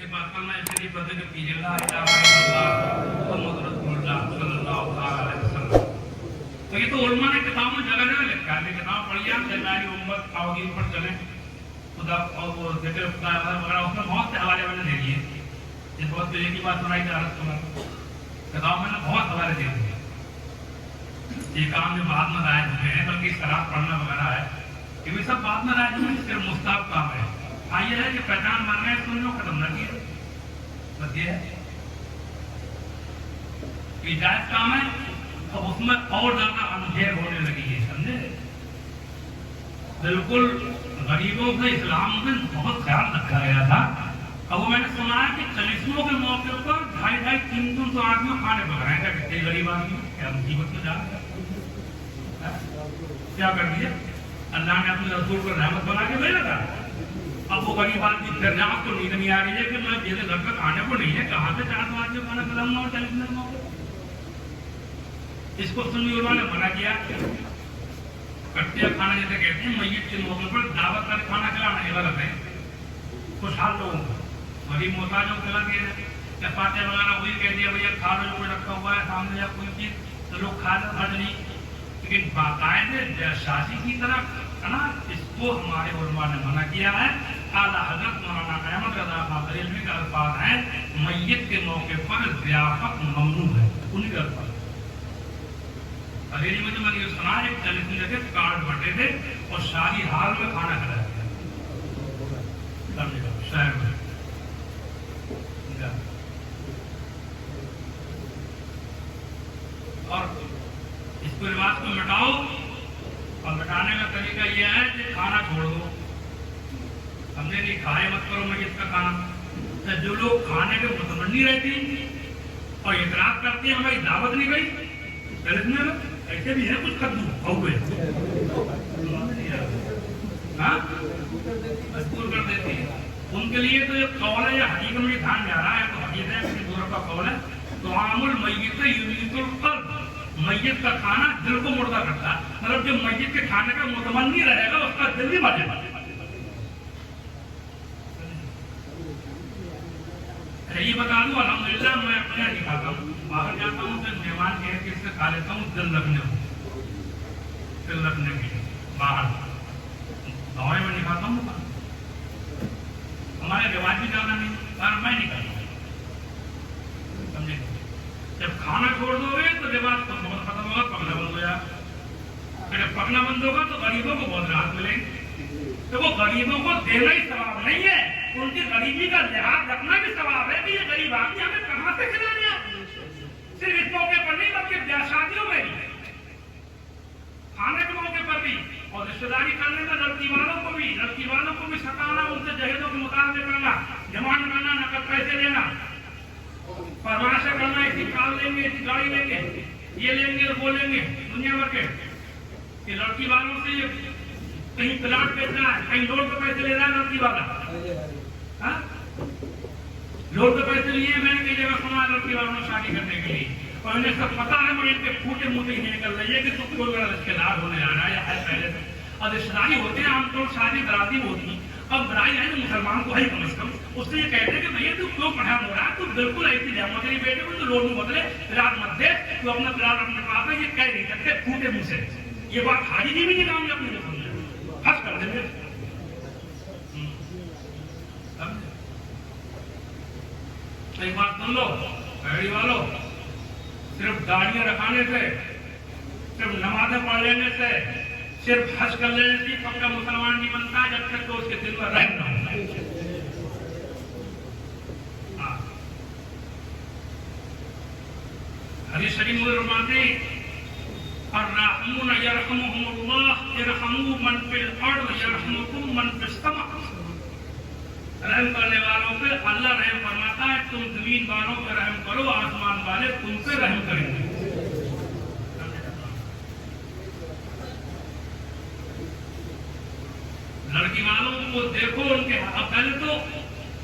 उसके बाद कलमा शरीफ पढ़ के पीजिए ला इलाहा इल्लल्लाह मुहम्मद रसूलुल्लाह सल्लल्लाहु अलैहि वसल्लम। तो ये तो उलमा ने किताबों में जगह जगह लिखा है, किताब पढ़िए आप, जब मेरी उम्मत आओगी ऊपर चले खुदा और वो जिक्र खुदा वगैरह उसमें बहुत से हवाले मैंने दे दिए। ये बहुत तो एक ही बात सुनाई जा रहा किताब मैंने बहुत हवाले दे दिए। ये काम जो बाद में राय हुए हैं, बल्कि शराब पढ़ना वगैरह है, ये भी सब बाद में राय हुए, सिर्फ मुस्ताब काम है। हाँ ये है कि पहचान मान गए सुन लो, खत्म न किया, बस ये है कि जायज काम है। तो उसमें और ज्यादा अंधेर होने लगी है, समझे। बिल्कुल गरीबों से इस्लाम में बहुत ख्याल रखा गया था। अब वो मैंने सुना है कि चलिस्मों के मौके पर 250-300 आदमी खाने पकड़ाए थे, कितने गरीब आदमी, क्या मुसीबत में जा क्या कर दिया अल्लाह ने अपने रसूल को रहमत बना के भेजा था। अब वो गरीब आदमी फिर जहाँ को नींद नहीं आ रही है कि मैं जैसे घर पे खाने को नहीं है, कहाँ से 400 आदमी खाना खिलाऊंगा और चलिस्मे के मौके। इसको सुन्नी उन्होंने मना किया। कट्टिया खाना जैसे कहते हैं, मैयत के मौके पर दावत कर खाना खिलाना ये गलत है। खुशहाल लोगों को, गरीब मोहताजों को खिला दिया, चपाते वगैरह वही कह दिया भैया खा लो, कोई रखा हुआ है सामने या कोई चीज तो लोग खा लो, हर्ज नहीं। लेकिन बाकायदे शादी की तरफ ना, इसको हमारे उलमा ने मना किया है। आला हजरत मौलाना अहमद रज़ा खान बरेलवी का अल्फाज है, मैयत के मौके पर ज़ियाफत ममनू है, उन्हीं का अल्फाज। अंग्रेजी में जो मैंने सुना, एक चलिस्मे जगह कार्ड बटे थे और शादी हाल में खाना खिलाया गया शहर में। और इसको रिवाज को मिटाओ, और मिटाने का तरीका यह है कि खाना छोड़ दो। हमने नहीं खाए मत करो मैं इसका खाना। तो जो लोग खाने के मुतमन्नी रहती और इतराज करते हैं हमारी दावत नहीं गई, ऐसे भी है कुछ कद्दू मजबूर कर देती है। उनके लिए तो ये कौल है या हकीकत में ध्यान जा रहा है, तो हकीकत है किसी दूर का कौल है। तो आमुल मैयत युरीदुल क़ल्ब, मैयत का खाना दिल को मुर्दा करता है। मतलब जो मैयत के खाने का मुतमन्नी रहेगा उसका दिल भी मजेगा। ये बता दूं, अल्हम्दुलिल्लाह मैं अपने नहीं खाता हूँ, बाहर जाता हूँ तो मेहमान के इससे खा लेता हूँ दिल रखने के लिए। बाहर गाँव में नहीं खाता हूँ, हमारे रिवाज भी ज्यादा नहीं, और मैं नहीं खाता। समझे, जब खाना छोड़ दोगे तो रिवाज तो बहुत खत्म होगा, पकना बंद हो जाएगा। जब पकना बंद होगा तो गरीबों को बहुत राहत मिलेगी। तो वो गरीबों को देना ही सवाब नहीं है, उनकी गरीबी का लिहाज रखना भी सवाब है कि ये गरीब आदमी हमें कहाँ से खिलाने आते। सिर्फ इस मौके पर नहीं बल्कि शादियों में भी, खाने के मौके पर भी, और रिश्तेदारी करने में लड़की वालों को भी सताना, उनसे जहेजों के मुताबिक करना, डिमांड करना, नकद पैसे लेना, फरमाइश करना, ऐसी कार लेंगे, ऐसी गाड़ी लेंगे, ये लेंगे वो लेंगे, दुनिया भर के। ये लड़की वालों से कहीं प्लाट बेचना है, कहीं लोन पे पैसे लेना है लड़की वाला, लोन पे पैसे लिए। मैंने कई जगह सुना लड़की वालों ने शादी करने के लिए, और इन्हें सब पता है, मगर इनके फूटे मुंह से निकल रही है कि तुम कोई रिश्तेदार होने आ रहा है या है पहले से। और रिश्तेदारी होते हैं आमतौर शादी बराती होती, अब बराई है तो मुसलमान को है कम से कम, उससे ये कहते हैं कि भैया तू क्यों पढ़ा हो रहा है, तू बिल्कुल ऐसी जमा तेरी बेटे को तो लोन में बदले, रात मत दे, तू अपना प्लाट अपने पास है, ये कह नहीं सकते फूटे मुंह से। ये बात हाजी जी भी नहीं काम अपने हंस कर देंगे। एक बात सुन लो गाड़ी वालों, सिर्फ गाड़ियां रखाने से, सिर्फ नमाजें पढ़ लेने से, सिर्फ हज कर लेने से पक्का मुसलमान नहीं बनता, जब तक तो उसके दिल में रहम ना होता। हदीस शरीफ में फरमाते हैं, अर्रहमून यरहमुहुमुल्लाह यरहमू मन फिल अर्द यरहमुकुम मन फिस समा। रहम करने वालों पे अल्लाह रहम फरमाता है, तुम जमीन वालों पे रहम करो, आसमान वाले तुम पे रहम करेंगे। लड़की वालों को देखो, उनके पहले तो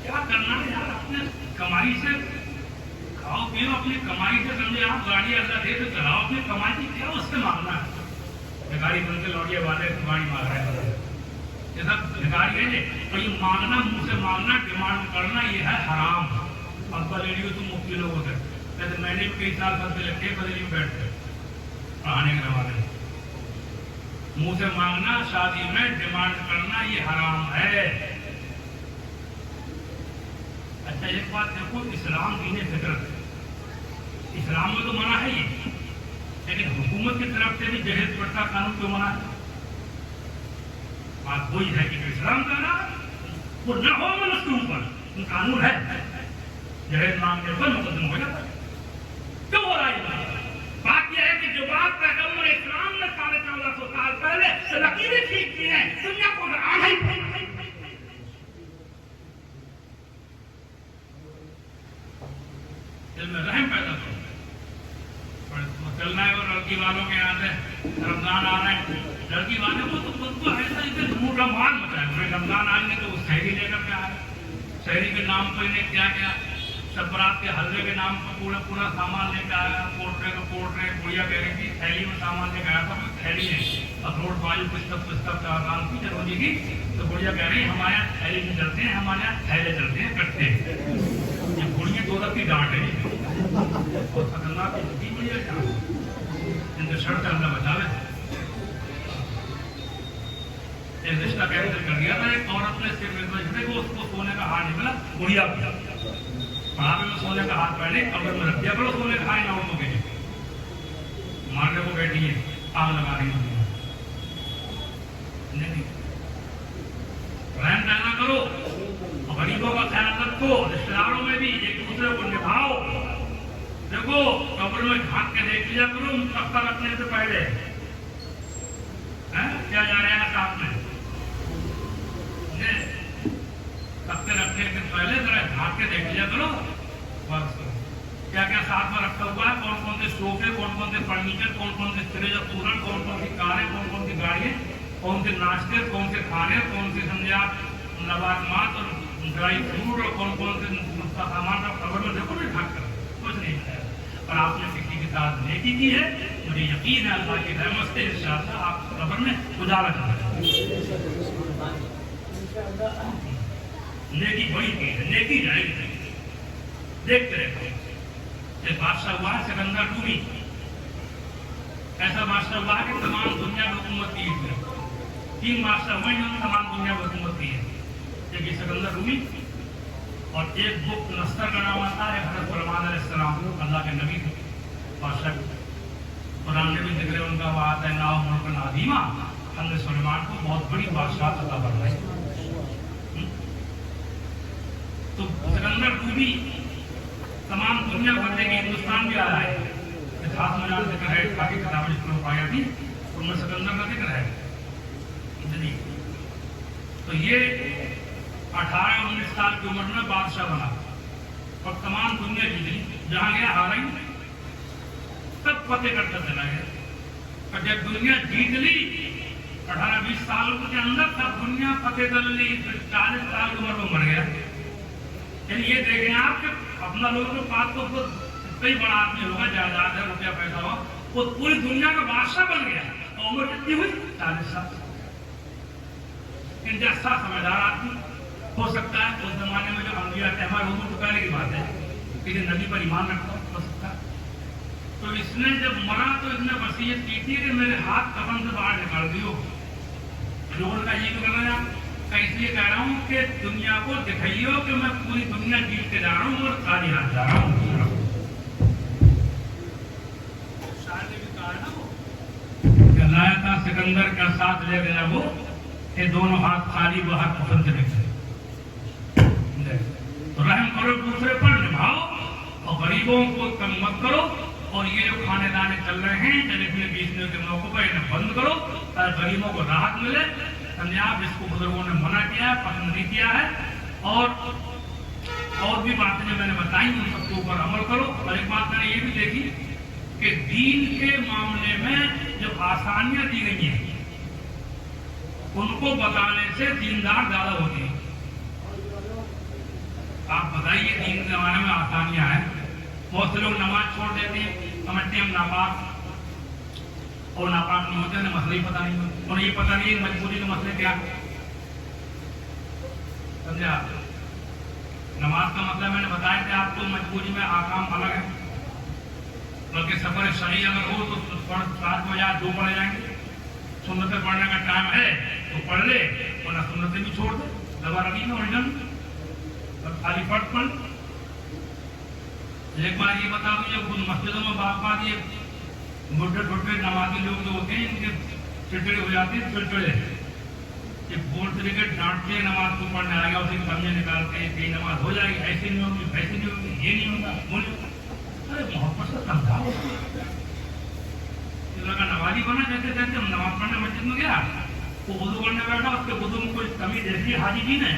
क्या करना है यार, अपने कमाई से खाओ पियो, अपनी कमाई से। समझे आप गाड़ी अल्लाह दे तो चलाओ, अपनी कमाई की क्या उससे मांगना है। गाड़ी बन के लौटिया वाले गाड़ी मांग रहा है, یہ سب بھکاری ہے اور یہ مانگنا منہ سے مانگنا ڈیمانڈ کرنا یہ ہے حرام. اب بریلیوں تو مفتی لوگ ہوتے ہیں. میں نے بھی کئی سال بدلے لگے بریلی میں بیٹھتے پڑھانے کے زمانے میں. منہ سے مانگنا شادی میں ڈیمانڈ کرنا یہ حرام ہے. اچھا ایک بات دیکھو, اسلام دین فطرت ہے, اسلام میں تو منع ہے یہ, لیکن حکومت کی طرف سے بھی جہیز پرتا قانون کیوں منع ہے؟ بات وہی ہے کہ اسلام کا نا وہ نہ ہو من اس کے اوپر قانون ہے, جہیز مانگنے پر مقدم ہو جاتا ہے. کیوں ہو رہا ہے؟ بات یہ ہے کہ جو بات پیغمبر اسلام نے 1450 سال پہلے لکیریں کھینچ دی ہیں دنیا کو آنا ہی دل میں رحم پیدا کرو. چلنا ہے وہ لڑکی والوں کے یہاں سے رمضان آ رہے ہیں, لڑکی والے کو تو خود کو ایسا رمضان بتایا رمضان آئیں گے تو وہ شہری لے کر کے آئے. شہری کے نام پر انہیں کیا کیا سب برات کے حلوے کے نام پر پورا سامان لے کے آیا. کوٹرے گڑیا کہہ رہی تھی تھیلی میں سامان لے کے آیا تھا, تھیلی ہے اخروٹ کاجو پستک کا کام کی چلو جی تو گڑیا کہہ رہی ہمارے یہاں تھیلی میں چلتے ہیں, ہمارے یہاں تھیلے چلتے ہیں کٹتے ہیں. یہ گڑیاں دو رکھ کی ڈانٹ ہے اور خطرناک ان کے شرط اللہ بچاوے. ایک رشتہ کینسل کر دیا تھا, ایک عورت نے صرف رشتے کو اس کو سونے کا ہار نہیں ملا, گڑیا پڑھاوے میں سونے کا ہاتھ پہنے قبر میں رکھ دیا کرو سونے کا ہار نہ عورتوں کے لیے. مارنے کو بیٹھی ہے آگ لگا رہی ہے. نہیں رحم پیدا کرو, غریبوں کا خیال رکھو, رشتے داروں میں بھی ایک دوسرے کو نبھاؤ. دیکھو قبر میں جھانک کے دیکھ لیا کرو تختہ رکھنے سے پہلے کیا جا رہا ہے ساتھ میں. تختے رکھنے سے پہلے ذرا جھانک کے دیکھ لیا کرو بس کیا کیا ساتھ میں رکھا ہوا ہے, کون کون سے سوفے, کون کون سے فرنیچر, کون کون سے فریج اور کولر, کون کون سی کاریں, کون کون سی گاڑیاں, کون سے ناشتے, کون سے کھانے, کون سی سمجھا لوازمات اور ڈرائی فروٹ اور کون کون سے سامان کا قبر میں دیکھو نا جھانک کر کچھ نہیں ہے. اور آپ نے کسی کے ساتھ نیکی کی ہے, مجھے یقین ہے اللہ کی رحمت سے انشاءاللہ آپ قبر میں گزارا کریں. نیکی بڑی چیز ہے, نیکی جائے گی. دیکھتے رہتے ایک بادشاہ ہوا ہے سکندر رومی, ایسا بادشاہ ہوا ہے کہ تمام دنیا میں حکومت کی ہے. 3 بادشاہ ہوئے جنہوں نے تمام دنیا میں حکومت کی ہے, ایک سکندر رومی اور ایک بک نصر کا نام آتا ہے حضرت سلیمان علیہ السلام, اللہ کے نبی بادشاہ. قرآن میں بھی ذکر ان کا وہ آتا ہے نا ملک عظیمہ, حضرت سلیمان کو بہت بڑی بادشاہ عطا فرمائی. تو سکندر رومی تمام دنیا کو دیکھیں, ہندوستان بھی آیا ہے. خاص مجال ذکر ہے باقی کتابیں جس کو پایا تھی ان میں سکندر کا ذکر ہے. تو یہ 18-19 سال کی عمر میں بادشاہ بنا اور تمام دنیا جیت لی. جہاں گیا ہارا ہی سب فتح کرتا چلا گیا. اور جب دنیا جیت لی 18-20 سالوں کے اندر سب دنیا فتح کر لی, 40 سال کی عمر میں مر گیا. یعنی یہ دیکھیں آپ کہ اپنا لوگوں کے پاس تو اتنا ہی بڑا آدمی ہوگا, جائیداد ہے, روپیہ پیسہ ہوا, وہ پوری دنیا کا بادشاہ بن گیا. عمر کتنی ہوئی 40 سال. ان اچھا سمجھدار آدمی ہو سکتا ہے اس زمانے میں جو انبیاء تھے, ہمارے حضور تو پہلے کی بات ہے, لیکن نبی پر ایمان رکھتا ہو سکتا ہے. تو اس نے جب مرا تو اس نے وصیت کی تھی کہ میرے ہاتھ کفن سے باہر نکال دیو. لوگوں کا یہ کر رہا ہے اس لیے کہہ رہا ہوں کہ دنیا کو دکھائیو کہ میں پوری دنیا جیت کے جا رہا ہوں اور خالی ہاتھ جا رہا ہوں. شاید بھی کہا نا وہ کہ لایا تھا سکندر کا ساتھ لے گیا وہ کہ دونوں ہاتھ خالی وہ ہاتھ کفن سے نکلے. تو رحم کرو دوسرے پر, نبھاؤ اور غریبوں کو تنگ مت کرو. اور یہ جو کھانے دانے چل رہے ہیں جلدی بیچنے کے موقع پر انہیں بند کرو تاکہ غریبوں کو راحت ملے. سمجھا جس کو بزرگوں نے منع کیا ہے, پسند نہیں کیا ہے, اور بھی باتیں جو میں نے بتائی ان سب کے اوپر عمل کرو. اور ایک بات میں نے یہ بھی دیکھی کہ دین کے معاملے میں جو آسانیاں دی گئی ہیں ان کو بتانے سے دیندار زیادہ ہوتی ہیں. آپ بتائیے دین کے زمانے میں آسانیاں ہیں. بہت سے لوگ نماز چھوڑ دیتے ہیں, سمجھتے ہیں ہم ناپاک, اور ناپاک نہیں ہوتے, انہیں مسئلہ ہی پتہ نہیں, انہیں یہ پتہ نہیں ہے مجبوری کے مسئلے کیا. समझा? नमाज का मतलब मैंने बताया कि आपको मजबूरी में आकाम अलग है, बल्कि सफर सही अगर हो तो 7 बजे 2 पढ़ जाएंगे। सुन्नतें पढ़ने का टाइम है तो पढ़ ले, वरना सुन्नतें भी छोड़ दे। दबा रखी ना ओरिजिनल और खाली पढ़। एक बार ये बता दो, जब मस्जिदों में बात ये बुढ़े बुढ़े नमाजी लोग जो होते हैं इनके चिड़चिड़े हो जाते हैं, चिड़चिड़े ये बोल तरीके डांटते नमाज को पढ़ने आ गया, उसे समझे निकालते हैं कि नमाज हो जाएगी, ऐसे नहीं होगी, वैसे नहीं होगी, ये नहीं होगा, बोलो। अरे मोहब्बत से समझाओ। लगा नमाजी बना, जैसे जैसे हम नमाज पढ़ने मस्जिद में गया वो वुज़ू करने बैठा, उसके वुज़ू में कोई कमी देखी हाजी जी ने,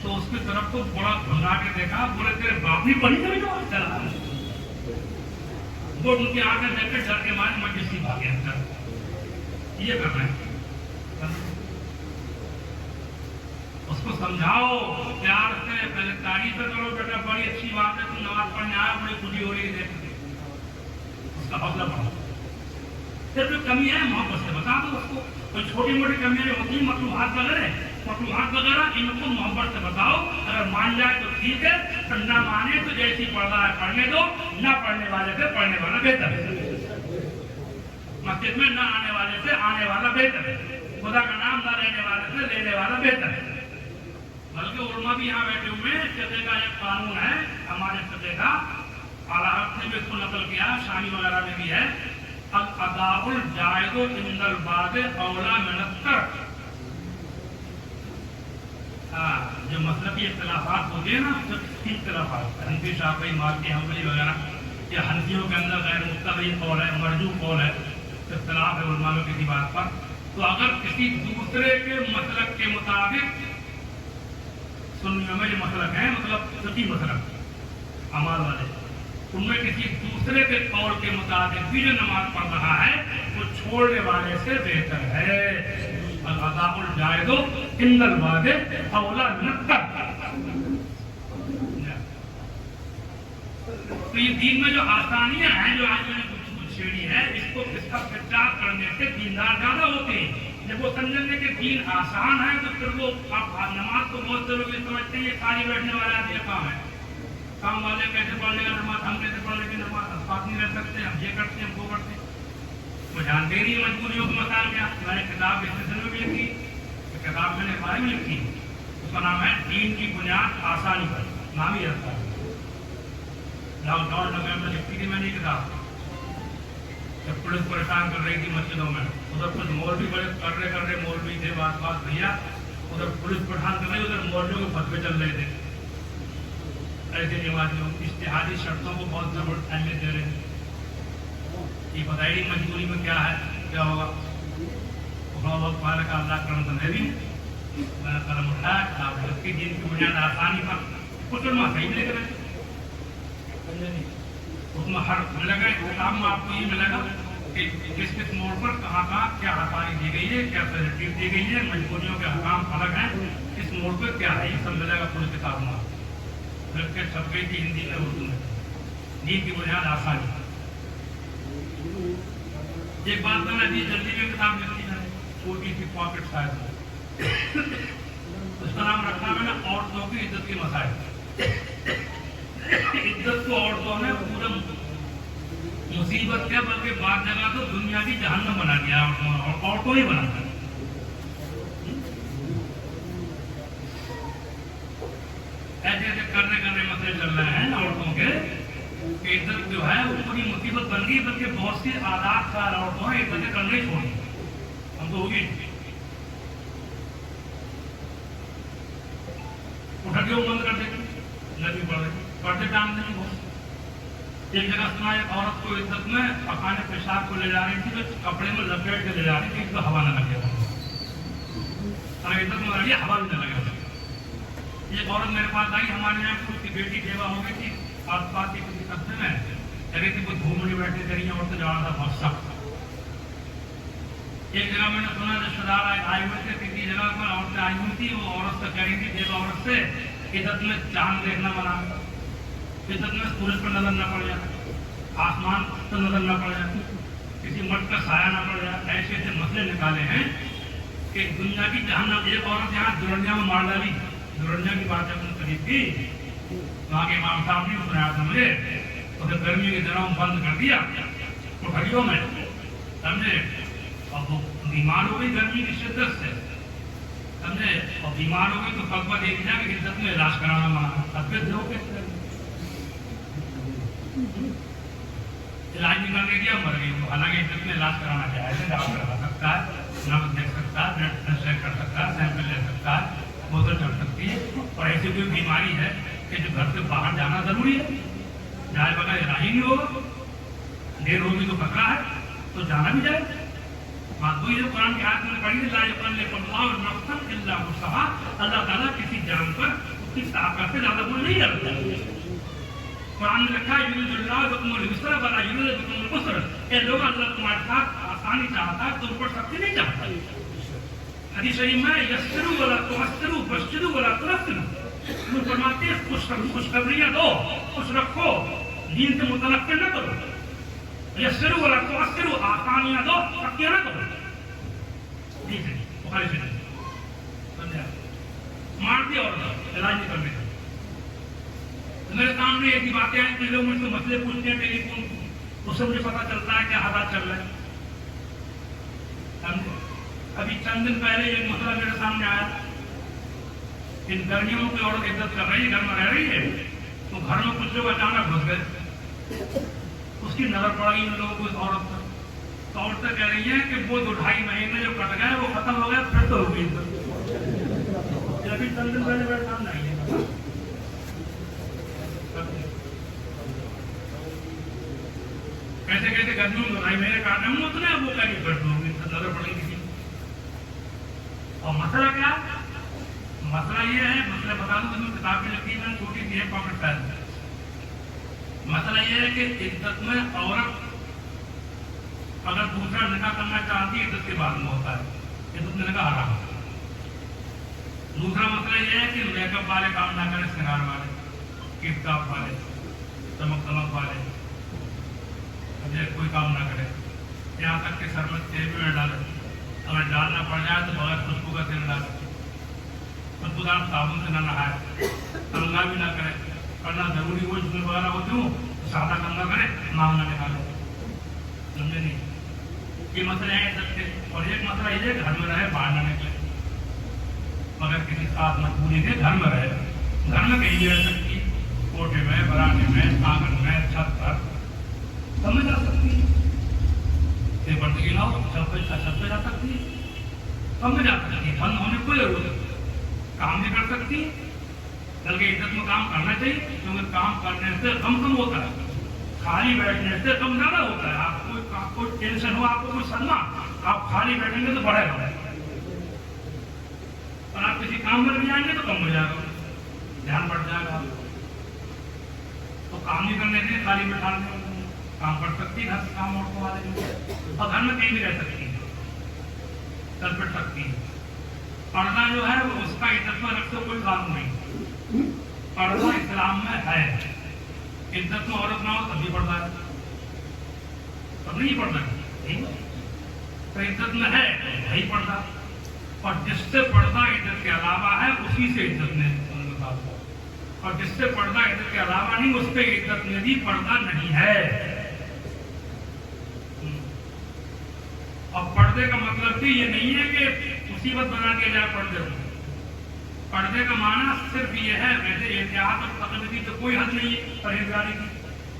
तो उसकी तरफ को बड़ा घुमा के देखा, बोले तेरे बाप ने पढ़ी कभी नमाज चला। वो उनकी आंखें देखकर डर के मारे मस्जिद से भागे अंदर। ये कर रहे हैं, उसको समझाओ प्यार से, पहले तारीफ करो, बेटा बड़ी अच्छी बात है, तुम नमाज पढ़ने आया, बड़ी खुशी हो रही है, उसका हौसला बढ़ाओ। फिर कोई कमी है मोहब्बत से बता दो उसको, कोई छोटी मोटी कमियां होती हैं मखलूहात वगैरह इनको मोहब्बत से बताओ। अगर मान जाए तो ठीक है, तो ना माने तो जैसी पढ़ रहा है पढ़ने दो, ना पढ़ने वाले से पढ़ने वाला बेहतर है। मस्जिद में ना आने वाले से आने वाला बेहतर है, खुदा का नाम ना लेने वाले से लेने वाला बेहतर है। बल्कि उलमा भी यहाँ बैठे हुए हैं, फिक़ह का एक कानून है हमारे फिक़ह का, आला हज़रत ने भी इसको नकल किया, शामी वगैरह में भी है, अदाउल जायज़ इंदल बाद औला मिनत तर्क। जो मतलब की इख्तिलाफात होते हैं ना, इख्तिलाफात हनफी शाफी मालिकी हंबली वगैरह, या हनफियों के अंदर गैर मुस्तवी कौल है, मरजू कौल है, इख्तिलाफ है उलमा में किसी बात पर, तो अगर किसी दूसरे के मसलक के मुताबिक, सुन्नियों में जो मसलक है मतलब फिक़ही मसलक अमाल वाले, उनमें किसी दूसरे के कौल के मुताबिक भी जो नमाज पढ़ रहा है वो छोड़ने वाले से बेहतर है। अदाउल जायज़ो इंदल बाद औला मिनत तर्क। तो ये दीन में जो आसानियां हैं, जो आज मैंने कुछ छेड़ी है, इसका प्रचार करने से दीनदार ज्यादा होते हैं। जब वो समझेंगे कि दीन आसान है तो फिर वो आप नमाज को बहुत से लोग समझते हैं ये खाली बैठने वाला आदमी का काम है, काम वाले कैसे पढ़ लेगा नमाज, हम कैसे पढ़ लेंगे नमाज, साथ नहीं रह सकते, हम ये करते हैं वो करते हैं। वो जानते ही नहीं मजबूरियों के मसाल क्या। मैंने किताब इस सिलसिले में भी लिखी, किताब मैंने बारे में लिखी, उसका नाम है दीन की बुनियाद आसानी पर, नाम ही रखा है। लॉकडाउन नगर में लिखी थी मैंने किताब, जब पुलिस परेशान कर रही थी मस्जिदों में, उधर कुछ मौलवी बड़े कर रहे मौलवी थे, बात भैया, उधर पुलिस परेशान कर रही, उधर मौलवियों के फतवे चल रहे थे। ऐसे नमाजियों इज्तिहादी शर्तों को बहुत जबरदस्त अहमियत दे रहे हैं। ये बताइए मजबूरी में क्या है, क्या होगा। बहुत पाला का अल्लाह करम तो है भी, मैंने कलम उठाया, किताब लिखी, दीन की बुनियाद आसानी पर, कुछ उलमा सही मिलेगा, उसमें हर मिलेगा, किताब में आपको ये मिलेगा कि किस किस मोड़ पर कहाँ कहाँ क्या आसानी दी गई है, क्या फैसिलिटी दी गई है, मजबूरियों के हकाम अलग हैं, किस मोड़ पर क्या है, ये सब मिलेगा पूरी किताब में। बल्कि सब गई थी हिंदी में, उर्दू में, दीन की बुनियाद आसानी। एक बात तो मैं दी जल्दी में किताब लिखी है, छोटी सी पॉकेट साइज में, उसका नाम रखा मैंने औरतों की इज्जत के मसाइल। इज्जत को औरतों ने पूरा मुसीबत क्या, बल्कि बात जगह तो दुनिया की जहन्नम बना दिया औरतों ही बना दिया। ऐसे ऐसे करने मसले चल रहे हैं औरतों के, इज्जत जो है वो पूरी मुसीबत बन गई, बल्कि बहुत सी आजाद साल औरतों हैं इज्जत करने ही छोड़ी, हम तो होगी उठा के वो बंद कर देगी, नबी पढ़ते टाइम नहीं हो। एक जगह सुना एक औरत को इज्जत में पकाने पेशाब को ले जा रही थी, तो कपड़े में लपेट के ले जा रही थी, इसको हवा न लगे, इज्जत में लगी हवा भी न लगे। एक औरत मेरे पास आई, हमारे यहाँ उसकी बेटी देवा हो गई थी, आस पास की किसी कस्बे में लगी थी, कुछ घूमने बैठे करी औरतें जा रहा था बहुत सख्त। एक जगह मैंने सुना रिश्तेदार आए हुए थे, किसी जगह पर औरतें आई हुई थी, वो औरत से कह रही थी देवा औरत से, इज्जत में चांद देखना मना, इज्जत में सूरज पर नजर न पड़ जाए, आसमान पर नजर न पड़ जाए, किसी मर्द का साया न पड़ जाए। ऐसे ऐसे मसले निकाले हैं कि दुनिया की जहन्नम। एक औरत यहाँ दुनिया में मार डाली, दुरंजा की बात अपन करी थी, वहाँ के इमाम साहब ने सुनाया था मुझे, तो फिर गर्मी के दिनों में बंद कर दिया कोठरियों में, समझे। अब वो बीमार हो गई गर्मी की शिद्दत से, समझे, और बीमार हो गई तो फकवा देख लिया कि इज्जत में इलाज कराना मना, तबियत हो गई, इलाज नहीं करने दिया, मर गई। हालांकि इज्जत में इलाज कराना चाहिए, डॉक्टर करा सकता है, नब्ज देख सकता है, ब्लड चेक कर सकता है, सैंपल ले सकता है, बोतल चल सकती है। और ऐसी कोई बीमारी है कि जो घर से बाहर जाना जरूरी है, जाए बगैर इलाज ही नहीं होगा, देर होगी तो खतरा है, तो जाना भी जाए। बात वही जो कुरान की आयत में पढ़ी है, अल्लाह ताला किसी जान पर उसकी ताकत से ज्यादा बोल नहीं करता। कुरान में लिखा है लोग अल्लाह तुम्हारे साथ आसानी चाहता है, तुम पर सख्ती नहीं चाहता। हदीस शरीफ में यस्सरू वला तुअस्सिरू बश्शिरू वला तुनफ्फिरू, तुम फरमाते हैं खुशखबरियां दो, खुश रखो, दीन से मुतनफ्फिर न करो। यस्सरू वला तुअस्सिरू, आसानियां दो, सख्तियां न करो। ठीक है, बुखारी से समझा, मार दिया और इलाज नहीं करने का। मेरे सामने ऐसी बातें हैं कि लोग मुझसे मसले पूछते हैं टेलीफोन, उससे मुझे पता चलता है क्या हालात चल रहे हैं। अभी चंद दिन पहले एक मसला मेरे सामने आया, इन गर्मियों की औरत इज्जत कर रही है, घर में रह रही है, तो घर में कुछ लोग अचानक घुस गए, उसकी नजर पड़ गई उन लोगों को इस औरत पर। तो औरतें कह रही है कि वो 2-2.5 महीने जो कट गए वो खत्म हो गया, फिर तो हो गई इज्जत। अभी चंद दिन पहले मेरे सामने आई है। कैसे कैसे गर्मियों में 2.5 महीने काटने में उतने वो क्या नहीं कर दोगे, नजर पड़ेगी किसी। और मसला क्या, मसला ये है, मसला बता दूं तुम्हें, किताब में लिखी है छोटी सी है, पॉकेट साइज। मसला ये है कि इज्जत में औरत अगर दूसरा निकाह करना चाहती है, इज्जत के बाद में होता है, इज्जत में निकाह हराम। दूसरा मसला ये है कि मेकअप वाले काम ना करें, श्रृंगार वाले, टिप-टॉप वाले, चमक वाले, कोई काम ना करे। यहाँ तक कि सर में तेल भी न डाले, अगर डालना पड़ जाए तो बगैर खुशबू का तेल डाले, खुशबूदार साबुन से न नहाए, कंघा भी ना करे, करना जरूरी हो जिसमें वगैरह होती हूँ तो सादा कंघा करे, नाम ना निकाले, समझे नहीं। ये मसले हैं सबके। और एक मसला ये है घर में रहे, बाहर न निकले, मगर किसी साथ मजबूरी के घर में रहे, घर में कहीं भी रह सकती, कोठे में, बरामदे में, आंगन में, छत पर, समझ आ सकती है। बंदगी ना हो, छत पे जा सकती है, समझ आ सकती है, बंद होने कोई जरूरत नहीं, काम भी कर सकती है। बल्कि इज्जत में काम करना चाहिए, क्योंकि काम करने से कम होता है, खाली बैठने से कम ज्यादा होता है। आपको टेंशन हो, आपको कोई सदमा, आप खाली बैठेंगे तो बढ़ेगा, और आप किसी काम में भी जाएंगे तो कम हो जाएगा, ध्यान बढ़ जाएगा। तो काम नहीं करने से खाली बैठा काम कर सकती है, घर से काम औरतों वाले, और घर में कहीं भी रह सकती है, चल फिर सकती है। पर्दा जो है वो उसका इज्जत में रखते कोई कानून नहीं, पर्दा इस्लाम में है। इज्जत में औरत ना हो तब भी पर्दा है, तब नहीं पर्दा तो इज्जत में है वही पर्दा। और जिससे पर्दा इज्जत के अलावा है उसी से इज्जत में, और जिससे पर्दा इज्जत के अलावा नहीं उस पर इज्जत में भी पर्दा नहीं है। और पर्दे का मतलब भी ये नहीं है कि मुसीबत बना के जाए पर्दे को। पर्दे का माना सिर्फ ये है, वैसे एहतियात और तकलीफी तो कोई हद नहीं है परहेजगारी की,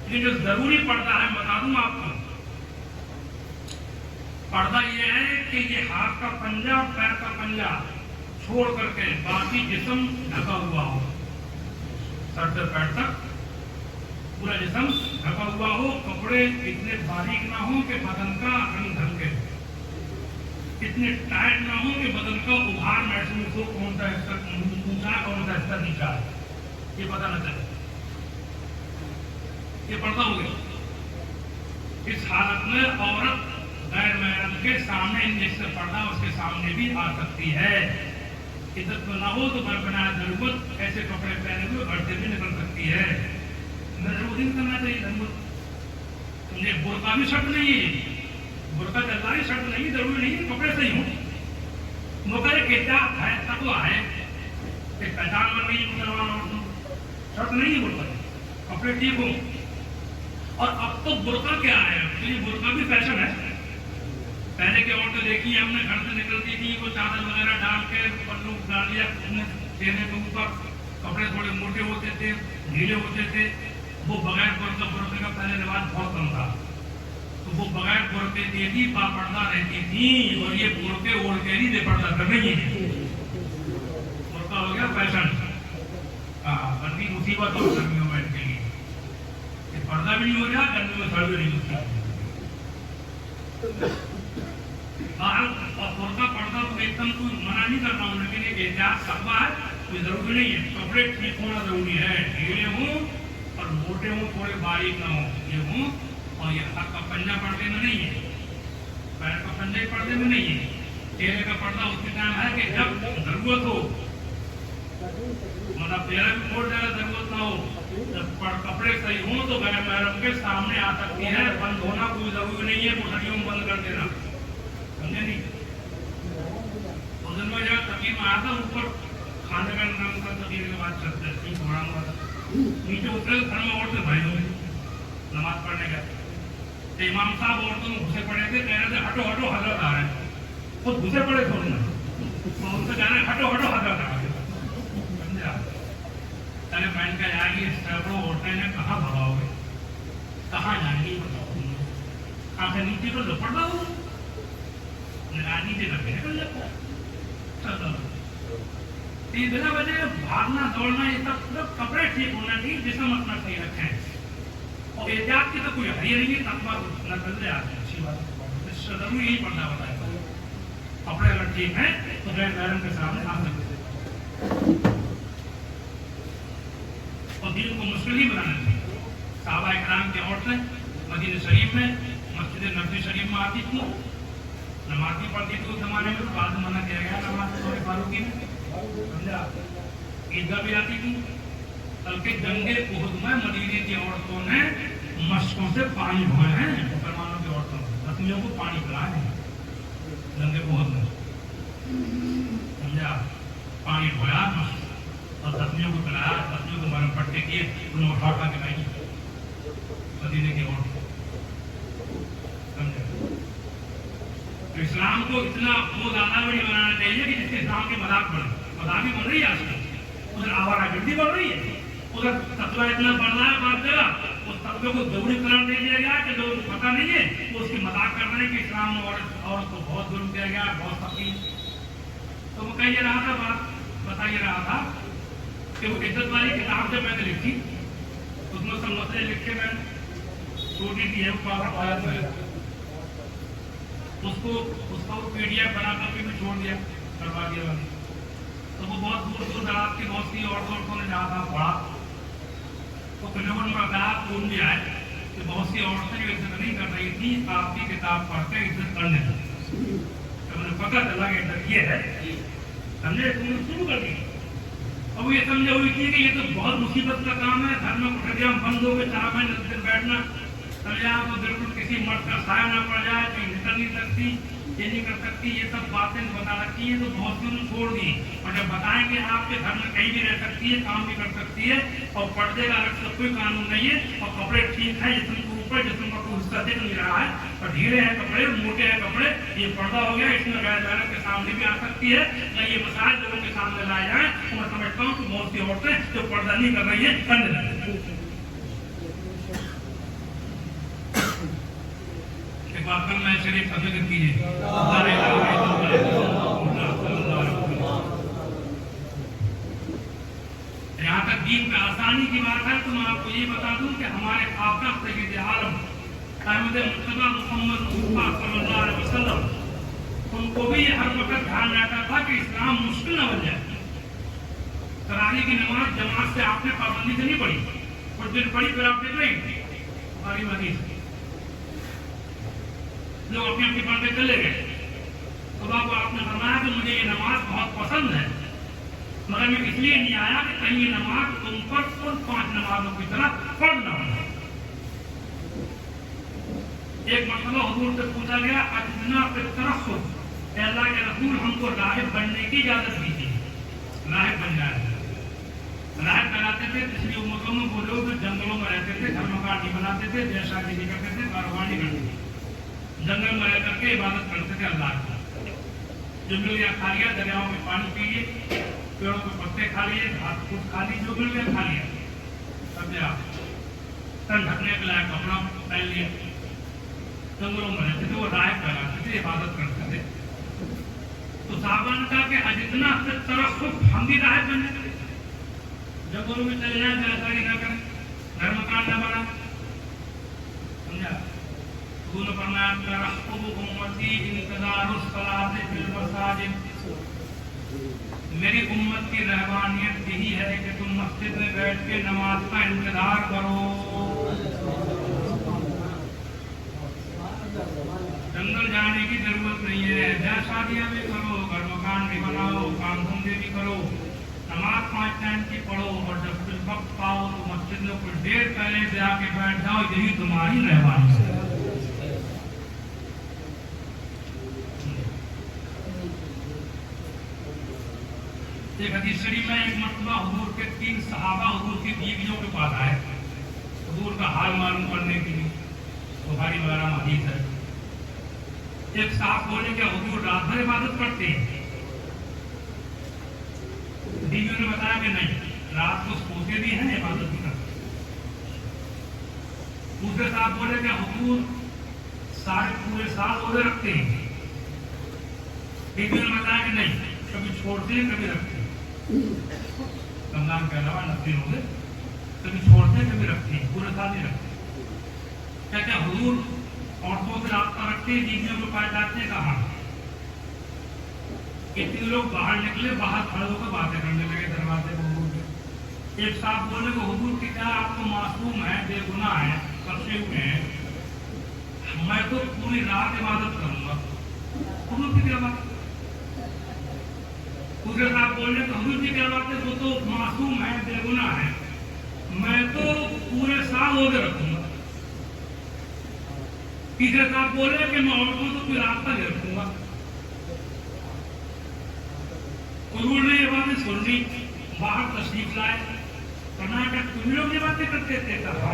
लेकिन जो जरूरी पर्दा है बता दूं आपको, पर्दा ये है कि ये हाथ का पंजा और पैर का पंजा छोड़ करके बाकी जिस्म ढका हुआ हो, सर से पैर तक पूरा जिस्म ढका हुआ हो, कपड़े इतने बारीक ना हो कि बदन का रंग ढके, इतने टाइट ना हो कि बदन का उभार महसूस हो, कौन सा हिस्सा ऊंचा कौन सा हिस्सा नीचा है ये पता न चले, ये पर्दा हो गया। इस हालत में औरत गैर महरम के सामने, जिससे पर्दा उसके सामने भी आ सकती है। इज्जत में ना हो तो बिना जरूरत ऐसे कपड़े पहने हुए घर से भी निकल सकती है। जरूरी नहीं करना चाहिए जरूरत, तुमने बुरका भी शर्त नहीं है, बुरका चलना ही शर्त नहीं, जरूरी नहीं कपड़े से ही हो। मगर है तकवा है, ایک پہچان بن رہی ہے مسلمان عورتوں، شرط نہیں ہے برقع کی، کپڑے ٹھیک ہوں. اور اب تو برقع کیا ہے، یہ برقع بھی فیشن ہے. پہلے کی عورتیں دیکھی ہم نے گھر سے نکلتی تھی وہ چادر وغیرہ ڈال کے پلو ڈال دیا چہرے کے اوپر، کپڑے تھوڑے موٹے ہوتے تھے ڈھیلے ہوتے تھے، وہ بغیر برقع کا پہلے رواج بہت کم تھا، تو وہ بغیر برقعے کے بھی باپردہ رہتی تھی. اور یہ برقعے اوڑھ کے نہیں بے پردہ کر رہی ہے، برقع ہو گیا فیشن. بڑی مصیبت ہو گرمیوں میں کے لیے، یہ پردہ بھی نہیں ہو گیا، گرمی میں سڑ بھی نہیں ہوتی. اور برقع پردہ تو ایک دم کوئی منع نہیں کر رہا ہوں، لیکن ایک احتیاط سخبہ ہے، کوئی ضروری نہیں ہے. کپڑے ٹھیک ہونا ضروری ہے، ڈھیلے ہوں اور موٹے ہوں، تھوڑے باریک نہ ہوں، یہ ہوں. اور یہ ہاتھ کا پنجہ پردے میں نہیں ہے، پیر کا پنجہ پردے میں نہیں ہے. چہرے کا پردہ اس کے ٹائم ہے کہ جب ضرورت ہو، مطلب چہرہ بھی کھول جائے ضرورت نہ ہو. جب کپڑے صحیح ہوں تو غیر محرم کے سامنے آ سکتی ہے. بند ہونا کوئی ضروری نہیں ہے، کوٹھریوں میں بند کر دینا، سمجھے نہیں. اس دن میں جب تقریر میں آیا تھا، اوپر کھانے کا نام کا تقریر کے بعد چلتے ٹھیک بڑا ہوا تھا، نیچے اترے گھر میں عورتیں بھائی ہوئے نماز پڑھنے گئے. امام صاحب عورتوں میں گھسے پڑے تھے، کہہ رہے تھے ہٹو ہٹو حضرت آ رہے ہیں. خود گھسے پڑے تھوڑے نا، ان سے کہہ رہے ہیں ہٹو ہٹو حضرت آ رہے ہیں. سمجھا؟ ارے میں نے کہا یار یہ سینکڑوں عورتیں نے کہاں بھگاؤ گے، کہاں جائیں گی بتاؤ. آخر نیچے تو لپٹ رہا ہوں، نیچے کر کے نکل جاتا ہے. بنا وجہ بھاگنا دوڑنا یہ سب کپڑے ٹھیک ہونا چاہیے، جسم اپنا صحیح رکھیں. اور احتیاط کی تو کوئی ہری نہیں ہے، تقویٰ نکل جائے آتے ہیں، اچھی بات ہے. ضروری یہی پڑھنا بتایا، کپڑے اگر ٹھیک ہیں تو غیر محرم کے سامنے آ سکتے ہیں. اور دین کو مشکل ہی بنانا چاہیے. صحابہ کرام کی عورتیں مدینہ شریف میں مسجد نبوی شریف میں آتی تھی، نماز بھی پڑھتی تھی. اس زمانے میں تو بعد منع کیا گیا نماز سورہ فاروقی میں، سمجھا. عیدگاہ بھی آتی تھی. بلکہ جنگ احد میں مدینے کی عورتوں نے مشکوں سے پانی بھوئے ہیں، مسلمانوں کی عورتوں نے زخمیوں کو پانی پلائے ہیں جنگ احد میں، سمجھا. پانی بھویا مشک اور زخمیوں کو پلایا، زخمیوں کو مرہم پٹی کیے، انہوں نے اٹھا کے لائی مدینے کی عورتوں. سمجھا. تو اسلام کو اتنا وہ زیادہ بڑی بنانا چاہیے کہ جس سے اسلام کی مذاق بڑھے. مذاق بھی بن رہی ہے آج کل، ادھر آوارہ گردی بڑھ رہی ہے، ادھر تقویٰ اتنا بڑھ رہا ہے بات جگہ. اس تقوی کو ضروری قرار دے دیا گیا کہ جو پتہ نہیں ہے وہ اس کی مذاق کر رہے ہیں کہ اسلام میں عورت کو بہت ظلم کیا گیا، بہت سختی. تو وہ کہہ یہ رہا تھا، بات بتا یہ رہا تھا کہ وہ عزت والی کتاب جب میں نے لکھی، اس میں سب مسئلے لکھے میں چھوٹی سی ہے آیت میں، اس کو پی ڈی ایف بنا کر کے میں چھوڑ دیا کروا دیا والی. تو وہ بہت دور دور دراز کی بہت سی عورتوں نے جہاں تھا پڑھا، وہ تجربہ میں برقرار خون بھی آئے کہ بہت سی عورتیں جو عزت نہیں کر رہی تھی آپ کی کتاب پڑھ کے عزت کرنے لگی. تو مجھے پتہ چلا کہ عزت یہ ہے، سمجھے. تم نے شروع کر دی. اب وہ یہ سمجھے ہوئی تھی کہ یہ تو بہت مصیبت کا کام ہے، گھر میں کٹھریاں بند ہو کے 4 مہینے دن بیٹھنا، سمجھا. تو بالکل کسی مرد کا سایہ نہ پڑ جائے، کہیں نکل نہیں سکتی، یہ نہیں کر سکتی، یہ سب باتیں بتا رکھی ہیں. تو بہت سی انہوں نے چھوڑ دی. اور جب بتائیں کہ آپ کے گھر میں کہیں بھی رہ سکتی ہے، کام بھی کر سکتی ہے، اور پردے کا الگ سے کوئی قانون نہیں ہے، اور کپڑے ٹھیک ہیں، جسم کے اوپر جسم کا کوئی حصہ دکھ نہیں رہا ہے، اور ڈھیلے ہیں کپڑے، موٹے ہیں کپڑے، یہ پردہ ہو گیا. اس میں غیر محرم کے سامنے بھی آ سکتی ہے. یا یہ مسائل لوگوں کے سامنے لائے جائیں تو میں سمجھتا ہوں کہ بہت سی عورتیں جو پردہ نہیں کر رہی ہیں کرنے لگیں. ایک بار کل میں شریف کا ذکر کیجیے. یہاں تک دین پہ آسانی کی بات ہے تو میں آپ کو یہ بتا دوں کہ ہمارے آقا سید عالم احمد مصطفیٰ محمد مصطفیٰ صلی اللہ علیہ وسلم، ان کو بھی ہر وقت دھیان رہتا تھا کہ اسلام مشکل نہ بن جائے. تراویح کی نماز جماعت سے آپ نے پابندی سے نہیں پڑھی، کچھ دن پڑھی پھر آپ دیکھ رہے ہیں بخاری حدیث لوگ اپنی اپنی پڑھتے چلے گئے. تو آپ نے فرمایا کہ مجھے یہ نماز بہت پسند ہے، مگر میں اس لیے نہیں آیا کہ کہیں یہ نماز تم پر خود 5 نمازوں کی طرح پڑھنا ہو. ایک مرتبہ حضور سے پوچھا گیا اجنا پہ ترخص، اے اللہ کے رسول ہم کو راہب بننے کی اجازت دیجیے، راہب بن جائے. राहत बनाते थे, पिछली उम्मतों में वो लोग जंगलों में रहते थे, घर मकान नहीं बनाते थे, देश शादी नहीं करते थे, कारोबार नहीं करते थे, जंगल में रह करके इबादत करते थे अल्लाह की। जो मिल गया खा लिया, दरियाओं में पानी पी लिए, पेड़ों के पत्ते खा लिए, घास फूस खा ली, जो मिल गया खा लिया, समझे आप। तन ढकने के लायक कपड़ा पहन लिया, जंगलों में रहते थे, वो राहत बनाते थे, इबादत करते थे। तो साहबा ने कहा कि जितना तरफ हम भी राहत बनने लगे, जंगलों में चले जाए, जैसा ही न करें, घर मकान न बना, समझा। उन्होंने फरमाया तरक़्क़ुब उम्मती इंतज़ारुस सलात फिल मसाजिद, मेरी उम्मत की रहबानियत यही है कि तुम मस्जिद में बैठ के नमाज का इंतजार करो। जंगल जाने की जरूरत नहीं है, ब्याह शादियां भी करो, घर मकान भी बनाओ, काम धंधे भी करो, नमाज 5 टाइम की पढ़ो, और जब कुछ वक्त पाओ तो मस्जिद में कुछ देर पहले से आके बैठ जाओ, यही तुम्हारी रहबानी है। एक हदीस शरीफ में एक मरतबा हुजूर के 3 सहाबा हुजूर की बीवियों के पास आए, हुजूर का हाल मालूम करने के लिए। बुखारी वगैरह में हदीस है। एक साहब बोले कि हुजूर रात भर इबादत करते हैं? बीवियों ने बताया कि नहीं, रात को सोते भी हैं, इबादत भी करते हैं। दूसरे साहब बोले कि हुजूर सारे पूरे साल रोजे रखते हैं? बीवियों ने बताया कि नहीं, कभी छोड़ते हैं कभी रखते हैं, रमजान के अलावा 90 रोजे कभी छोड़ते हैं कभी रखते हैं, पूरे साल नहीं रखते। क्या क्या हुजूर औरतों से रास्ता रखते हैं, बीवियों को पाए जाते हैं कहाँ? कितने लोग बाहर निकले, बाहर खड़े होकर बातें करने लगे दरवाजे पर हुजूर के। एक साहब बोले को हुजूर की क्या आप तो मासूम है, बेगुनाह है, बचे हुए हैं, मैं तो पूरी रात इबादत करूंगा। हुजूर की क्या बात? दूसरे साहब बोल रहे तो हुजूर की क्या बात है, वो तो मासूम है, बेगुनाह है, मैं तो पूरे साल रोजे रखूंगा। तीसरे साहब बोले कि मैं औरतों को कोई रास्ता नहीं रखूंगा। हुजूर ने ये बातें सुन ली, बाहर तशरीफ लाए, कर्नाटक तुम लोग ये बातें करते थे? कहा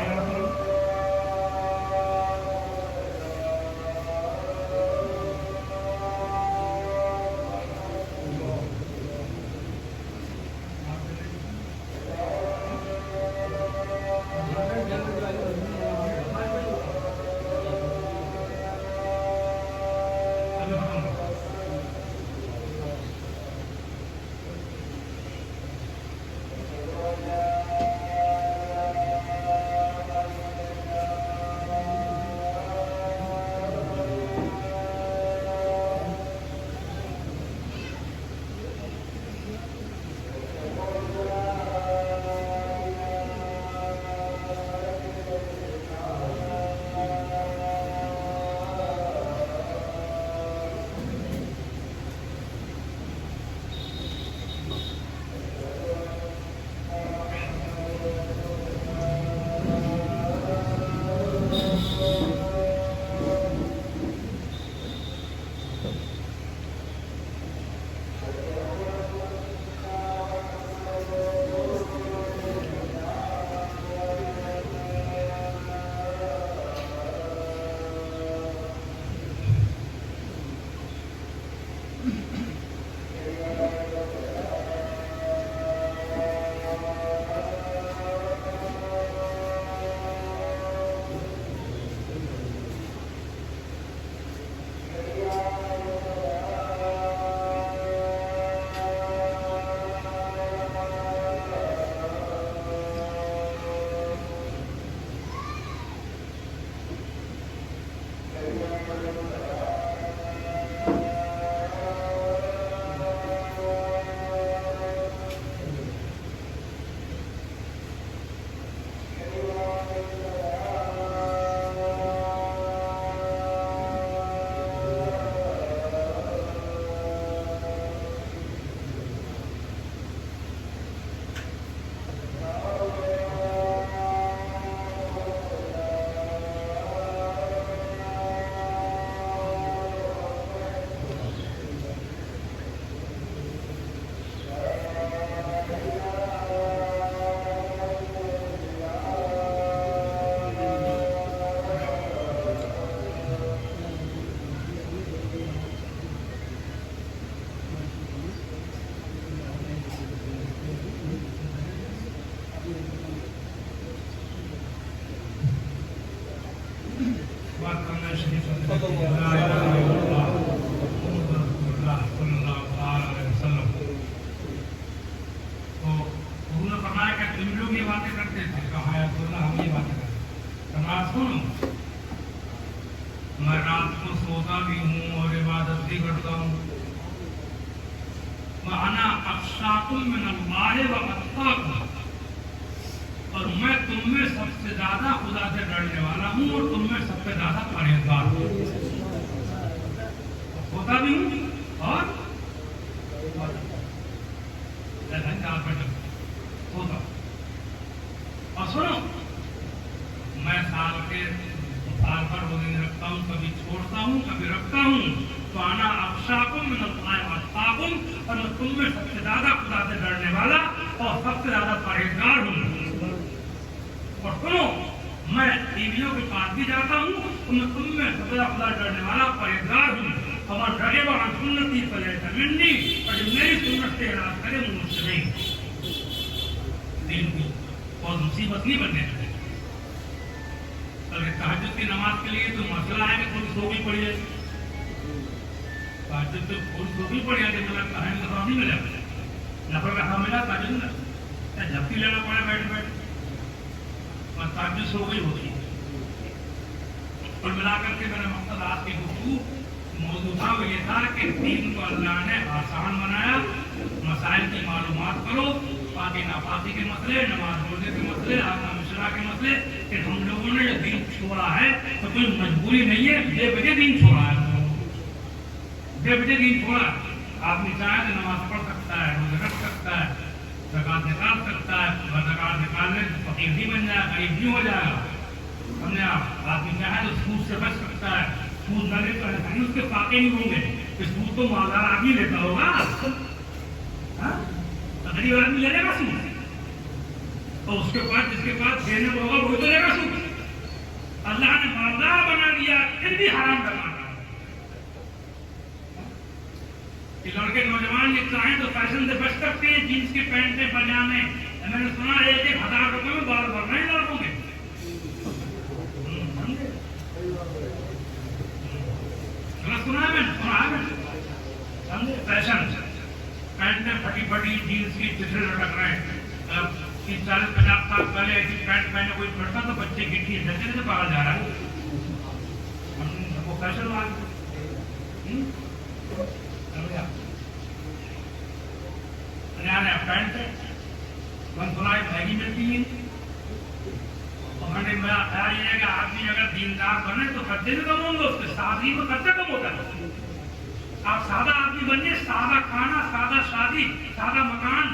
उन्होंने फरमाया कि तुम लोग ये बातें करते थे, कहा है तो हम ये बातें करते। फरमाया सुनो, मैं रात को सोता भी हूँ और इबादत भी करता हूँ। वअना अख्शाकुम मिनल्लाह व अत्काकुम, और मैं तुम में सबसे ज्यादा खुदा से डरने वाला हूँ और तुम में सबसे ज्यादा परहेजगार हूँ। सोता भी हूँ और होता। और सुनो, मैं साल भर रोजे रखता हूँ, कभी छोड़ता हूँ कभी रखता हूँ। तो आना अख्शाकुम मिनल्लाह व अत्काकुम, और मैं तुम में सबसे ज्यादा खुदा से डरने वाला और सबसे ज्यादा परहेजगार हूँ। और सुनो, मैं टीवियों के पास भी जाता हूँ तो मैं तुम में सबसे ज्यादा खुदा डरने वाला परहेजगार हूँ। और डरे वाला सुन्नती पले मिन्नी, और जो मेरी सुन्नत से इराद करे मुझसे नहीं। और मुसीबत नहीं बनने लगे। अगर तहज्जुद की नमाज के लिए तो मसला है कि थोड़ी सो भी पड़ी है, तहज्जुद तो थोड़ी सो भी पड़ी है, मतलब कहा तो नहीं मिला, नफर का काम मिला, तहज्जुद मिला, झपकी लेना पड़ा बैठ बैठ, और तहज्जुद सो गई होगी। और मिला करके मेरा मकसद आज की गुफ्तगू मौजूद था वो ये था कि दीन को अल्लाह ने आसान बनाया। मसाइल की मालूमात करो, पाकी नापाकी के मसले, नमाज रोजे के मसले, आदम मिश्रा के मसले, कि हम लोगों ने जो दीन छोड़ा है तो कोई मजबूरी नहीं है, बेवजह दीन छोड़ा है, बेवजह दीन छोड़ा। आदमी चाहे तो नमाज पढ़ सकता है, रोजे रख सकता है, ज़कात निकाल सकता है, ज़कात निकालने फकीर भी बन जाएगा, गरीब भी हो जाएगा। हमने आदमी चाहे तो सूद से बच सकता है, सूद न लेता है उसके फाके नहीं होंगे, सूद तो मालदार आदमी लेता होगा, गरीब आदमी ले लेगा सूद, और उसके पास जिसके पास देने को होगा वो तो लेगा सूद। अल्लाह ने मालदार बना दिया फिर भी हराम करना। लड़के नौजवान ये चाहें तो फैशन से बच सकते हैं, जीन्स की पैंट में पजामे। मैंने सुना 1,000 रुपए में बाल भर रहे हैं लड़कों के। सुना है मैंने, समझे? फैशन पैंट में फटी फटी जीन्स की चिथड़े लटक रहे हैं। 30-40-50 साल पहले ऐसी पैंट पहने कोई लड़का तो बच्चे की ठीक जैसे से पाला जा रहा है, वो फैशन वाला। नया पैंट मन सुनाई महंगी मिलती है। मैंने मेरा ख्याल ये है कि आदमी अगर दीनदार बने तो खर्चे भी कम होंगे, उसके शादी में खर्चा कम होता है। आप सादा आदमी बनिए, सादा खाना, सादा शादी, सादा मकान,